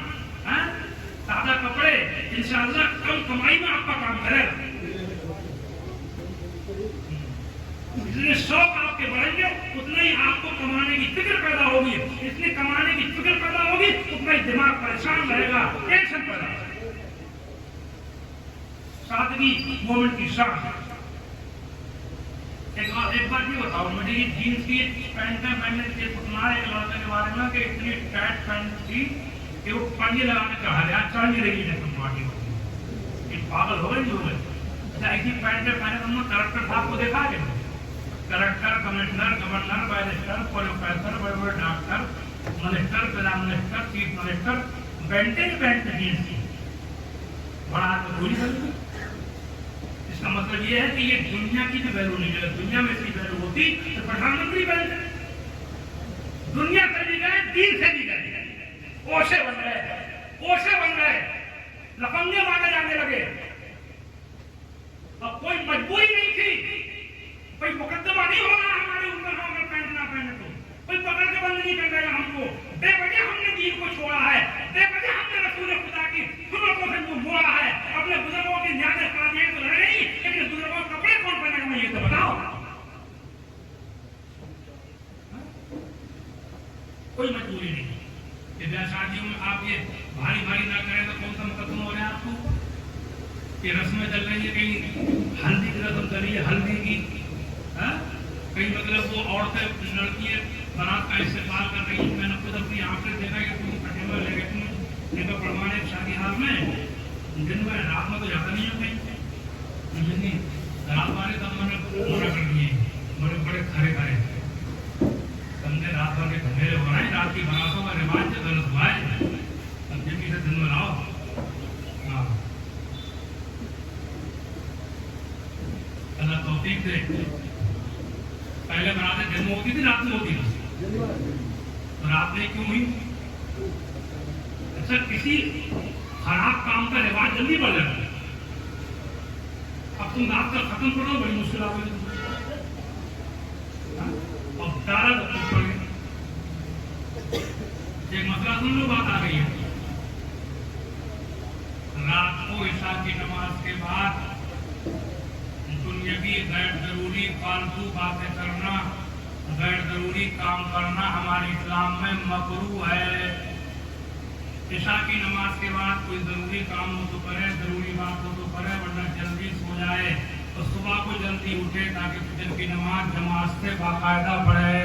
सादा कपड़े, इंशाअल्लाह कम कमाई में आपका काम करेगा। जितने शौक आपके बढ़ेंगे उतना ही आपको कमाने की फिक्र पैदा होगी, इसलिए कमाने की फिक्र पैदा होगी उतना ही दिमाग परेशान रहेगा, टेंशन पैदा होगा। सादगी मोमेंट की शान। एक बात ये बताओ, मुझे ये जीन्स की पैंट में मैंने ये सुना एक लड़के के बारे में कि इतनी टाइट पैंट थी कि वो पंजे लगाने चढ़ा गया, चढ़ नहीं रही है पार्टी में, पागल हो गए जो है। ऐसी पैंट में पहले तुमने कलेक्टर साहब को देखा है, collector, commissioner, governor, barrister, professor, बड़े बड़े डॉक्टर, मिनिस्टर, प्रधान minister, chief minister, belted pant jeans की बड़ा तो पूरी करती। इसका मतलब ये है कि ये दुनिया की जो वैल्यू नहीं है, दुनिया में इसकी वैल्यू होती तो प्रधानमंत्री बन गए, दुनिया से भी गए, दीन से भी गए, ओशे बन गए, लफंगे मांगे जाने लगे। अब कोई मजबूरी नहीं थी, कोई मुकदमा नहीं होगा हमारे ऊपर, हम अगर पैंट ना पहने तो कोई पकड़ के बंद नहीं कर देगा हमको। बेवजह हमने दीन को छोड़ा है, बेवजह हमने रसूल खुदा की सुन्नतों से मुंह मोड़ा है। अपने बुजुर्गों की न्याय कामयाबी तो रह नहीं, लेकिन बुजुर्गों के कपड़े कौन पहनेगा मैं ये तो बताओ। कोई मजबूरी नहीं। शादियों में आप ये भारी भारी ना करें तो कौन सा मुकदमा हो रहा है आपको? कि रस्में चल रही है, कहीं हल्दी की रस्म चल रही है, हल्दी की, कहीं मतलब वो औरतें लड़कियां बारात का इस्तेमाल कर रही है। मैंने खुद अपनी आंखें देखा कि तुम कटेवा ले गए, तुम लेकर पढ़वाने शादी हाल में दिन में रात में तो जाता नहीं हो कहीं, रात वाले तब मैंने मना कर दिए, बड़े बड़े रात की बारातों का रिवाज जो गलत हुआ है, अब जल्दी से दिन बनाओ। हाँ, अल्लाह तौफीक दे। पहले बनाते दिन में होती थी, रात में होती थी, तो रात में क्यों हुई? अच्छा, किसी खराब काम का रिवाज जल्दी बढ़ जाता है। अब तुम रात का खत्म करो, बड़ी मुश्किल आ गई। अब तारा पड़ गया। एक मसला सुन लो, बात आ गई है। रात को ईशा की नमाज के बाद दुनियावी गैर जरूरी फालतू बातें करना, गैर जरूरी काम करना हमारे इस्लाम में मकरूह है। ईशा की नमाज के बाद कोई जरूरी काम हो तो करे, जरूरी बात हो तो करे, वरना जल्दी सो जाए तो सुबह को जल्दी उठे ताकि फजर की नमाज जमात से बाकायदा पढ़े।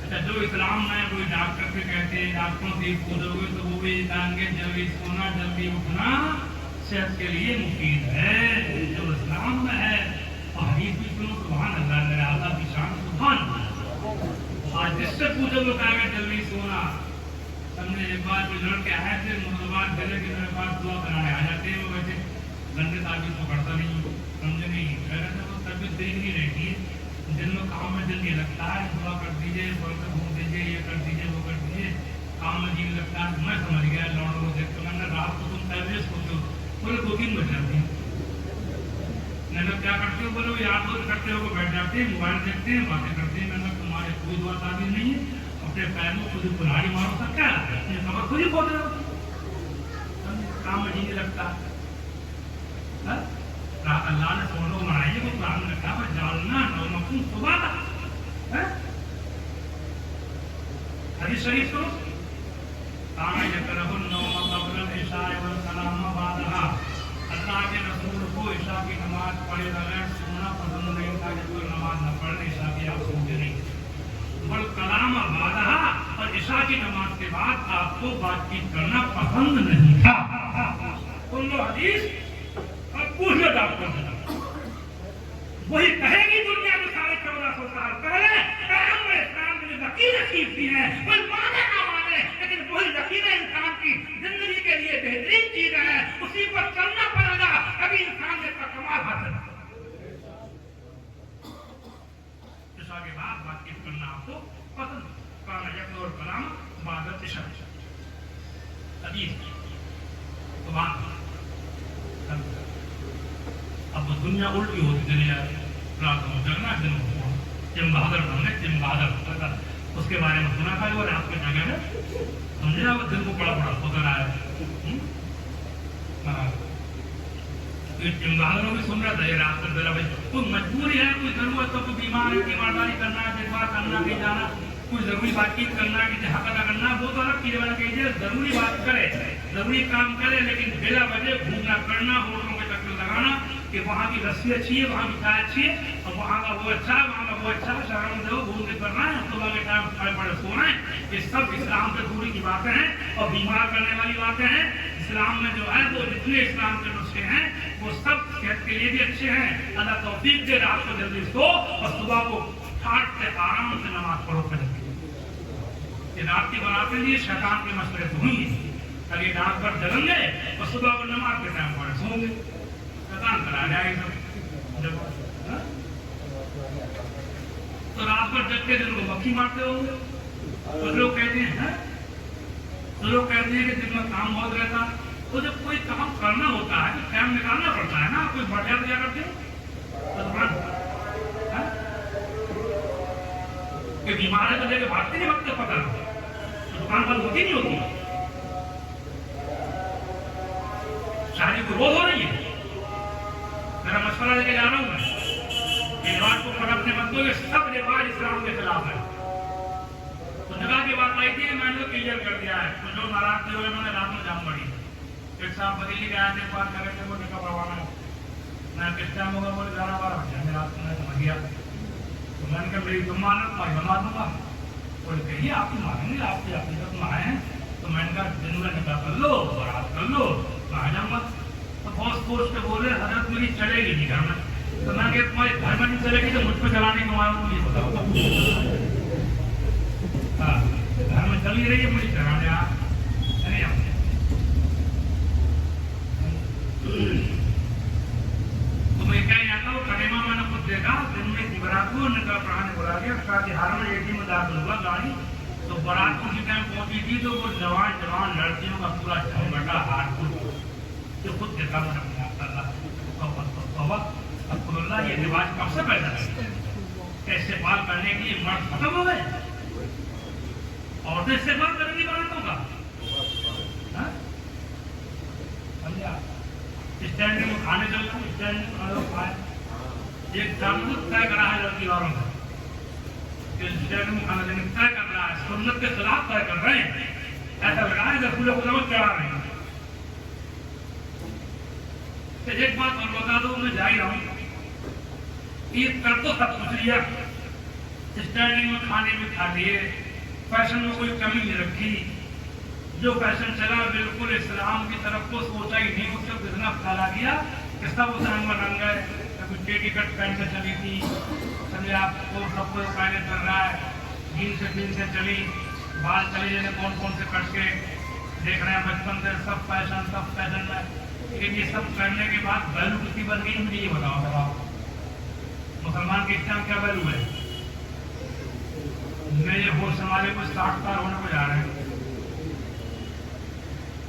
अच्छा, जो इस्लाम में कोई डॉक्टर से कहते हैं डॉक्टरों से पूछोगे तो वो भी कहेंगे जल्दी सोना जल्दी उठना सेहत के लिए मुफीद है। जो इस्लाम में है और हदीस भी सुनो, सुभान अल्लाह, मेरे आला की शान सुभान अल्लाह। आज जिससे पूछोगे कहेंगे जल्दी सोना। हमने एक बार कोई लड़के आए थे मुसलमान जिले के, मेरे पास दुआ कराने आ जाते हैं। वो वैसे गंदे ताबीज तो करता नहीं, समझे नहीं, वो तबीयत ठीक नहीं रहती है, दिन में काम में दिल नहीं लगता है, दुआ कर दीजिए, बर्तन घूम दीजिए, ये कर दीजिए, वो कर दीजिए, काम में जी लगता है। मैं समझ गया लौड़ों को देख कर, मैंने रात को तुम पहले सोचो, बोले 2-3 बज जाती है। मैंने क्या करते हो? बोले वो याद हो करते हो, बैठ जाते हैं, मोबाइल देखते हैं, बातें करते हैं। मैंने तुम्हारे कोई दुआ ताबीज नहीं है, अपने पैर में खुद कुल्हाड़ी मारो सब, क्या खबर खुद ही बोल रहे हो, काम में जी नहीं लगता। अल्लाह ने सोनो बनाई है, कुरान में कहा जालना नौमकुम सुबह। हदीस शरीफ सुनो, काना यकरहु नौम क़ब्ल इशाए वल सलाम बादहा। अल्लाह के रसूल को इशा की नमाज पढ़े बगैर सोना पसंद नहीं था कि कोई नमाज न पढ़े, इशा की आप सोते नहीं। वल कलाम बादहा, और इशा की नमाज के बाद आपको बातचीत करना पसंद नहीं था। सुन लो हदीस, अब पूछ लो डॉक्टर से, वही कहेगी दुनिया में 1450 साल पहले पैगंबर इस्लाम ने लकीर नसीब की है, कोई माने ना माने, लेकिन वही लकीर इंसान की जिंदगी के लिए बेहतरीन चीज है, उसी पर चलना पड़ेगा, तभी इंसान ने इसका कमाल हासिल। इशा के बाद बातचीत करना आपको पसंद, काना यक़्ज़ुल कलाम बाद इशा। हदीस सुभान अल्लाह। अब दुनिया उल्टी होती चली जा रही, रात में जगना, दिन में सोना। जिम बहादुर बन गए, जिम बहादुर होता था, उसके बारे में सुना था, वो रात में जगह है, समझे ना, वो दिन को बड़ा बड़ा सोता रहा है। जिम बहादुर भी सुन रहा था ये रात में, भाई कोई मजबूरी है, कोई जरूरत है, कोई बीमार है, तीमारदारी करना है, देखभाल करना, कहीं जाना, कोई जरूरी बातचीत करना, किसी हक अदा करना, वो तो अलग चीज वाला कीजिए, जरूरी बात करे, जरूरी काम करे, लेकिन बिना वजह घूमना करना, होटलों के चक्कर लगाना कि वहाँ की लस्सी अच्छी है, वहाँ की चाय अच्छी है, और वहाँ का वो अच्छा है, वहाँ का वो अच्छा है, शहरों में जाओ घूम के करना है, सुबह के टाइम खड़े पड़े सोना है, ये सब इस्लाम से दूरी की बातें हैं और बीमार करने वाली बातें हैं। इस्लाम में जो है वो जितने इस्लाम के नुस्खे हैं वो सब सेहत के लिए भी अच्छे हैं। अल्लाह तौफीक दे, रात को जल्दी सो और सुबह को ठाट से आराम से नमाज पढ़ो। ये रात की बरात के लिए शैतान के मसले तो हुई, कल ये रात भर जगेंगे और सुबह को नमाज के टाइम पढ़े सोंगे, शैतान करा जाए सब। तो रात भर जगते दिन को मक्खी मारते होंगे। तो लोग कहते हैं तो लोग कहते हैं कि दिन में काम बहुत रहता, तो जब कोई काम करना होता है तो टाइम निकालना पड़ता है ना। कोई बढ़ जाता क्या करते कि बीमार है तो लेके भागते नहीं, वक्त पता तो दुकान बंद होती नहीं होती। शादी को रोज हो रही है, मेरा मशवरा लेके जा रहा हूं मैं, रिवाज को पकड़ने मत दो, ये सब रिवाज इस्लाम के खिलाफ है। तो जगह की बात आई थी, मैंने तो क्लियर कर दिया है। तो जो नाराज थे मैंने रात में जाम पड़ी, एक साहब बदली के आए थे, बात कर रहे थे, वो निकाह पढ़वाना है, मैं किस टाइम होगा, बोले 11-12 बजे। रात में समझ गया, तो मैंने कहा मेरी तुम मानो मैं बना दूंगा। बोले कहिए आप ही मानेंगे, आपकी अपनी तुम आए हैं। तो मैंने कहा दिन में निकाह कर लो और रात कर लो, मैं आ जाऊंगा। तो बहुत सोच के बोले हजरत मेरी चलेगी नहीं घर में। तो मैंने कहा तुम्हारे घर में नहीं चलेगी तो मुझ पर चलाने को आया, तुम ये बताओ। हाँ, घर में चली रही है मुझे कराने आप नहीं आप तो मैं क्या आता हूँ कनेमा मैंने खुद देखा दिन में बारात को उनका प्राण बुला दिया शादी हार में एक ही में दाखिल हुआ गाड़ी तो बारात को उसी टाइम पहुंची थी तो वो जवान लड़कियों का पूरा झमघटा हाथ जो खुद देखा मैंने अपने आप अब्दुल्ला ये रिवाज कब से पैदा है कैसे बाल करने की मर्द खत्म हो गए औरतें से बात करेंगी बारातों का स्टैंडिंग में खाने चलता हूँ स्टैंडिंग में खाए एक जामदूत तय करा है लड़की वालों ने स्टैंडिंग में खाना देने तय कर रहा है सुन्नत के खिलाफ तय कर रहे हैं ऐसा लग रहा है जब फूलों को नमक चढ़ा रहे हैं तो एक बात और बता दो मैं जा ही रहा हूँ ये कर तो सब कुछ लिया स्टैंडिंग में खाने में खा लिए फैशन में कोई कमी नहीं रखी जो फैशन चला बिल्कुल इस्लाम की तरफ को सोचा ही नहीं उसको कितना फैला दिया कि सब उस रंग में रंग गए कभी टेडी कट पहन से चली थी समझे आपको सबको पहले चल रहा है जीन से चली बाल चले जाने कौन कौन से कट के देख रहे हैं बचपन से सब फैशन में लेकिन ये सब करने के बाद वैल्यू कितनी बन गई मुझे ये बताओ जब आप मुसलमान के इस्लाम क्या वैल्यू है मेरे होश हमारे को 60 साल होने को जा रहे हैं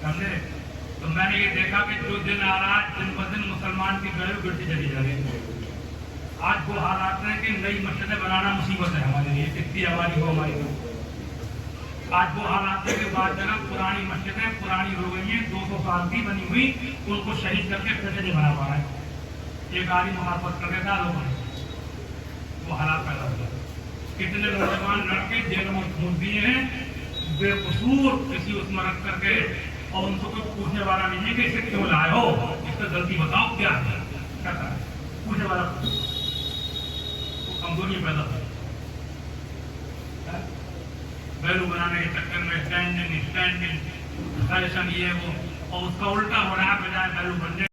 समझे तो मैंने ये देखा कि जो दिन आ रहा है दिन ब दिन मुसलमान की वैल्यू गिरती चली जा रही है आज वो हालात हैं कि नई मस्जिदें बनाना मुसीबत है हमारे लिए कितनी आबादी हो हमारी आज वो हालात है कि बाद जगह पुरानी मस्जिदें पुरानी हो गई हैं 200 साल की बनी हुई उनको शहीद करके फिर से नहीं बना पा रहे एक आदमी मुखाफत कर देता लोगों ने वो हालात पैदा हो गया कितने नौजवान लड़के जेलों में घूम दिए हैं बेकसूर किसी उसमें रख करके और उनको कोई पूछने वाला नहीं है कि इसे क्यों लाए हो इसका गलती बताओ क्या है पूछने वाला कमजोरी पैदा हो वैल्यू बनाने के चक्कर में स्टैंडिंग फैशन ये वो और उसका उल्टा हो रहा है बजाय वैल्यू बनने